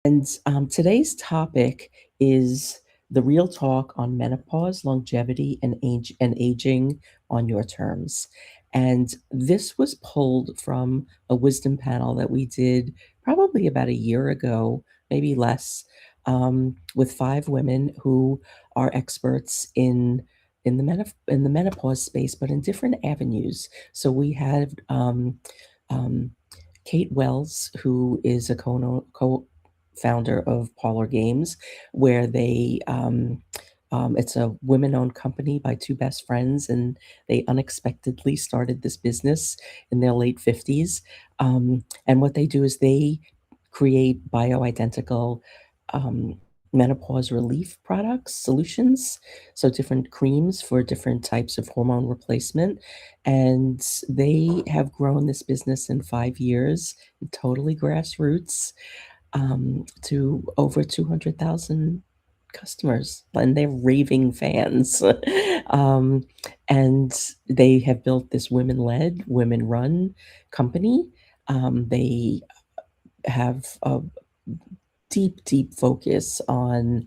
And today's topic is the real talk on menopause, longevity, and aging on your terms. And this was pulled from a wisdom panel that we did probably about a year ago, maybe less, with five women who are experts in the menopause space, but in different avenues. So we had um, Kate Wells, who is a co-founder of Parlor Games, where it's a women-owned company by two best friends, and they unexpectedly started this business in their late 50s. And what they do is they create bioidentical menopause relief products, solutions, so different creams for different types of hormone replacement. And they have grown this business in 5 years, totally grassroots, to over 200,000 customers, and they're raving fans. um, and they have built this women-led, women-run company. They have a deep, deep focus on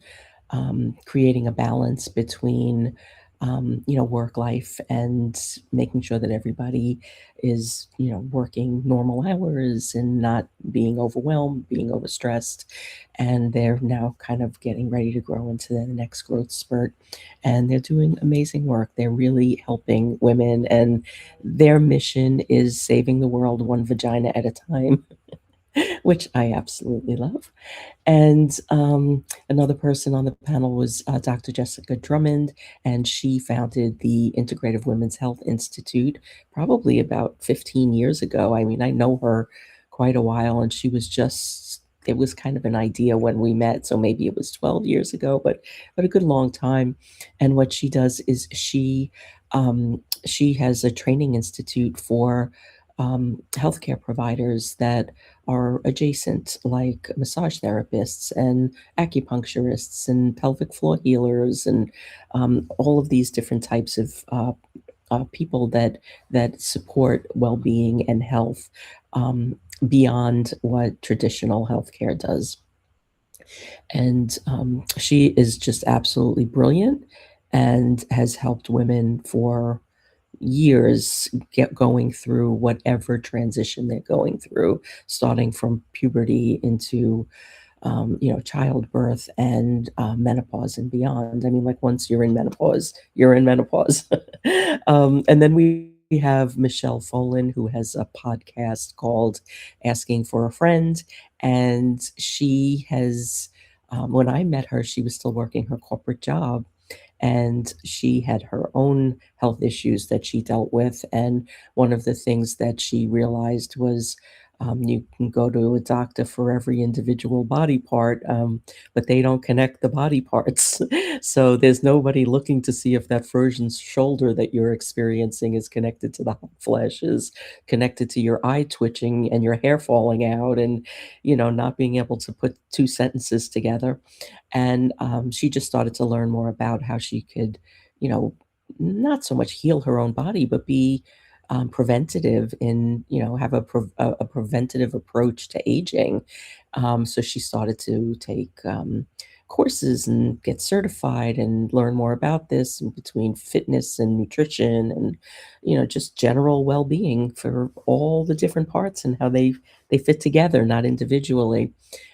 creating a balance between, work life and making sure that everybody is, working normal hours and not being overwhelmed, being overstressed. And they're now kind of getting ready to grow into the next growth spurt. And they're doing amazing work. They're really helping women, and their mission is saving the world one vagina at a time, which I absolutely love. And another person on the panel was Dr. Jessica Drummond, and she founded the Integrative Women's Health Institute probably about 15 years ago. I mean, I know her quite a while, and it was kind of an idea when we met, so maybe it was 12 years ago, but a good long time. And what she does is she has a training institute for healthcare providers that are adjacent, like massage therapists and acupuncturists and pelvic floor healers, and all of these different types of people that support well-being and health, beyond what traditional healthcare does. And she is just absolutely brilliant and has helped women for years get going through whatever transition they're going through, starting from puberty into childbirth and menopause and beyond. I mean, like, once you're in menopause, you're in menopause. And then we have Michelle Folan, who has a podcast called Asking for a Friend. And when I met her, she was still working her corporate job, and she had her own health issues that she dealt with. And one of the things that she realized was, you can go to a doctor for every individual body part, but they don't connect the body parts. So there's nobody looking to see if that frozen shoulder that you're experiencing is connected to the hot flashes, connected to your eye twitching and your hair falling out, and not being able to put two sentences together. And she just started to learn more about how she could, you know, not so much heal her own body, but be preventative in, have a preventative approach to aging. So she started to take courses and get certified and learn more about this, and between fitness and nutrition and, just general well-being for all the different parts and how they fit together, not individually.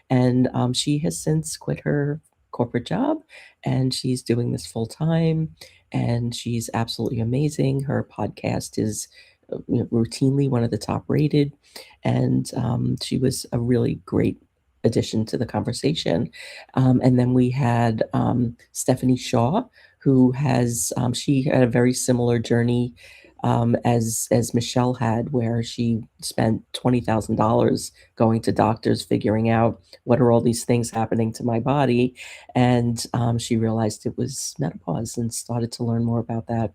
And she has since quit her corporate job, and she's doing this full time, and she's absolutely amazing. Her podcast is routinely one of the top rated, and she was a really great addition to the conversation. And then we had Stephanie Shaw, who she had a very similar journey as Michelle had, where she spent $20,000 going to doctors, figuring out what are all these things happening to my body. And she realized it was menopause and started to learn more about that.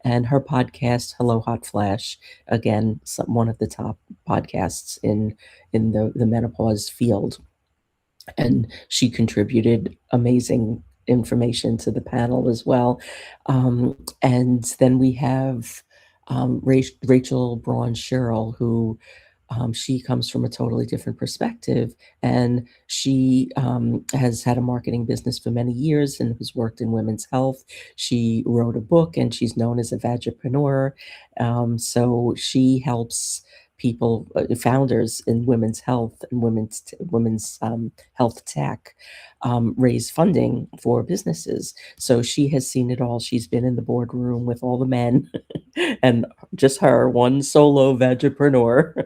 And her podcast, Hello Hot Flash, again, one of the top podcasts in the menopause field. And she contributed amazing information to the panel as well. And then we have Rachel Braun Sherrill, who She comes from a totally different perspective, and she has had a marketing business for many years and has worked in women's health. She wrote a book, and she's known as a vagipreneur. So she helps people, founders in women's health and women's health tech, raise funding for businesses. So she has seen it all. She's been in the boardroom with all the men and just her, one solo vegapreneur.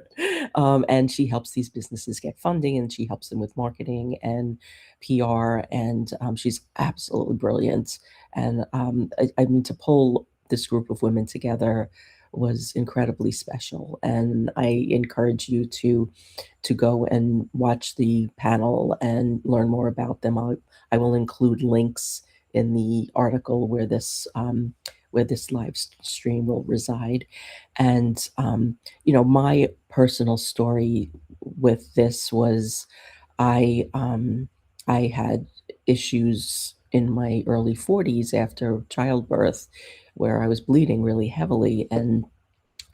And she helps these businesses get funding, and she helps them with marketing and PR. And she's absolutely brilliant. And I mean, to pull this group of women together was incredibly special. And I encourage you to go and watch the panel and learn more about them. I will include links in the article where this stream will reside. And my personal story with this was I I had issues in my early 40s after childbirth where I was bleeding really heavily, and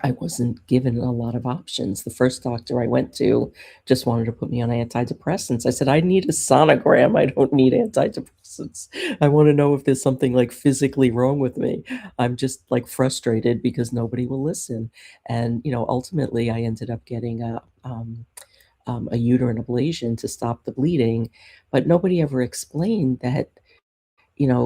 I wasn't given a lot of options. The first doctor I went to just wanted to put me on antidepressants. I said, "I need a sonogram. I don't need antidepressants. I want to know if there's something like physically wrong with me. I'm just like frustrated because nobody will listen." And ultimately, I ended up getting a uterine ablation to stop the bleeding, but nobody ever explained that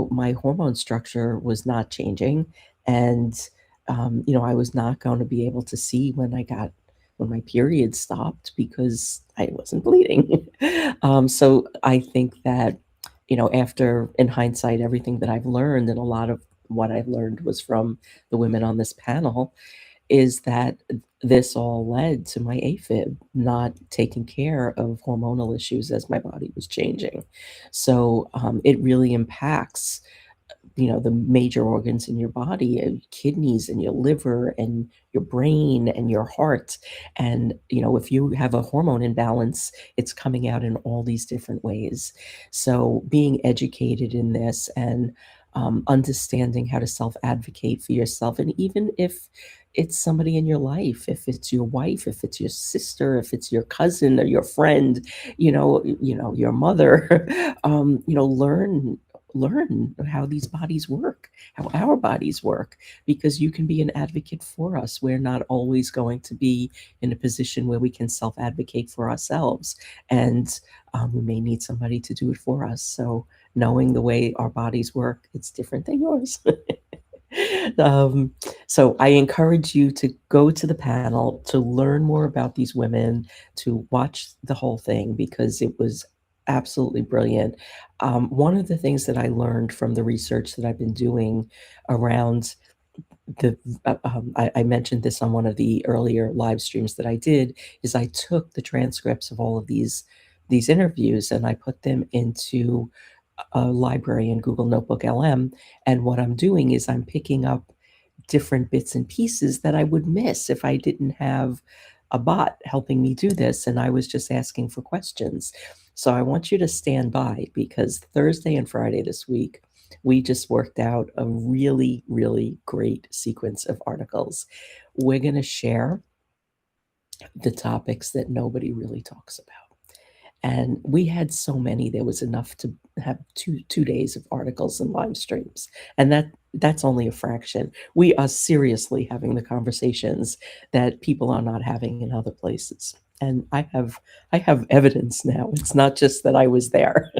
my hormone structure was not changing, and I was not going to be able to see when my period stopped because I wasn't bleeding. So I think that after, in hindsight, everything that I've learned, and a lot of what I've learned was from the women on this panel, is that this all led to my AFib not taking care of hormonal issues as my body was changing. So it really impacts the major organs in your body, kidneys and your liver and your brain and your heart. And if you have a hormone imbalance, it's coming out in all these different ways. So being educated in this, and understanding how to self advocate for yourself, and even if it's somebody in your life, if it's your wife, if it's your sister, if it's your cousin or your friend, your mother, learn how these bodies work, how our bodies work, because you can be an advocate for us. We're not always going to be in a position where we can self advocate for ourselves, and we may need somebody to do it for us. So knowing the way our bodies work, it's different than yours. Um, so I encourage you to go to the panel to learn more about these women, to watch the whole thing because it was absolutely brilliant. One of the things that I learned from the research that I've been doing around I mentioned this on one of the earlier live streams that I did, is I took the transcripts of all of these interviews and I put them into a library in Google Notebook LM. And what I'm doing is I'm picking up different bits and pieces that I would miss if I didn't have a bot helping me do this and I was just asking for questions. So I want you to stand by because Thursday and Friday this week, we just worked out a really, really great sequence of articles. We're going to share the topics that nobody really talks about. And we had so many, there was enough to have two days of articles and live streams. And that's only a fraction. We are seriously having the conversations that people are not having in other places. And I have evidence now. It's not just that I was there.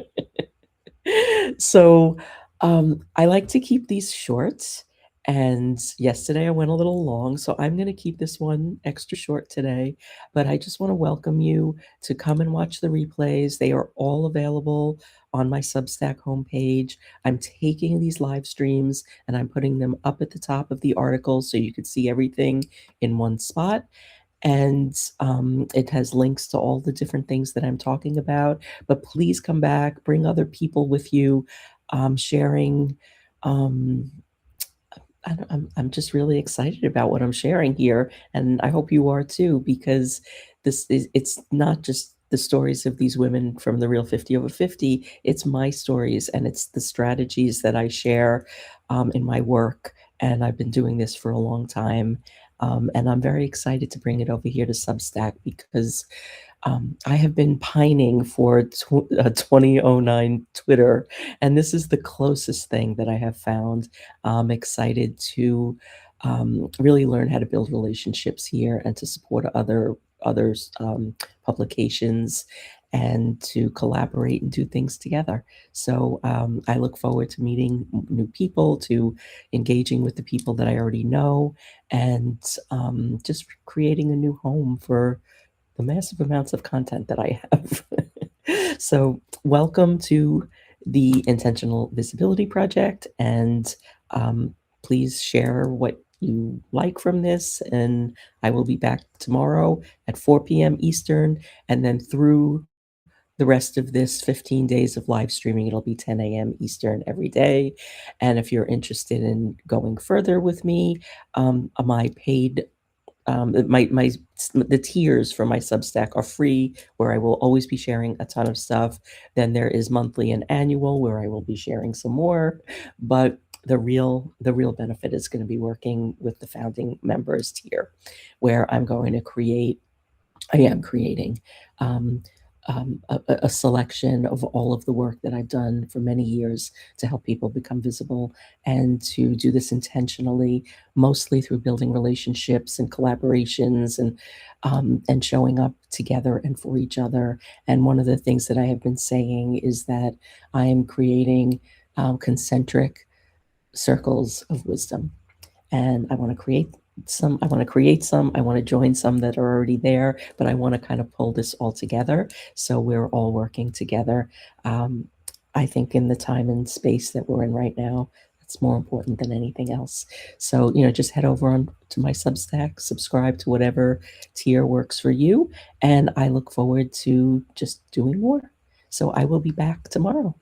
So I like to keep these short. And yesterday I went a little long, so I'm going to keep this one extra short today. But I just want to welcome you to come and watch the replays. They are all available on my Substack homepage. I'm taking these live streams and I'm putting them up at the top of the article so you could see everything in one spot. And it has links to all the different things that I'm talking about. But please come back, bring other people with you, sharing. Um, I'm just really excited about what I'm sharing here, and I hope you are too, because it's not just the stories of these women from the Real 50 Over 50. It's my stories, and it's the strategies that I share in my work. And I've been doing this for a long time. And I'm very excited to bring it over here to Substack because I have been pining for 2009 Twitter, and this is the closest thing that I have found. I'm excited to really learn how to build relationships here and to support others publications and to collaborate and do things together. So I look forward to meeting new people, to engaging with the people that I already know, and just creating a new home for the massive amounts of content that I have. So, welcome to the Intentional Visibility Project, and please share what you like from this. And I will be back tomorrow at 4 p.m. Eastern, and then through the rest of this 15 days of live streaming, it'll be 10 a.m. Eastern every day. And if you're interested in going further with me, my paid my the tiers for my Substack are free, where I will always be sharing a ton of stuff. Then there is monthly and annual, where I will be sharing some more. But the real benefit is going to be working with the founding members tier, where I am creating um, a selection of all of the work that I've done for many years to help people become visible, and to do this intentionally, mostly through building relationships and collaborations, and showing up together and for each other. And one of the things that I have been saying is that I am creating concentric circles of wisdom, and I want to join some that are already there, but I want to kind of pull this all together so we're all working together. um, I think in the time and space that we're in right now, it's more important than anything else. So, just head over on to my Substack, subscribe to whatever tier works for you, and I look forward to just doing more. So I will be back tomorrow.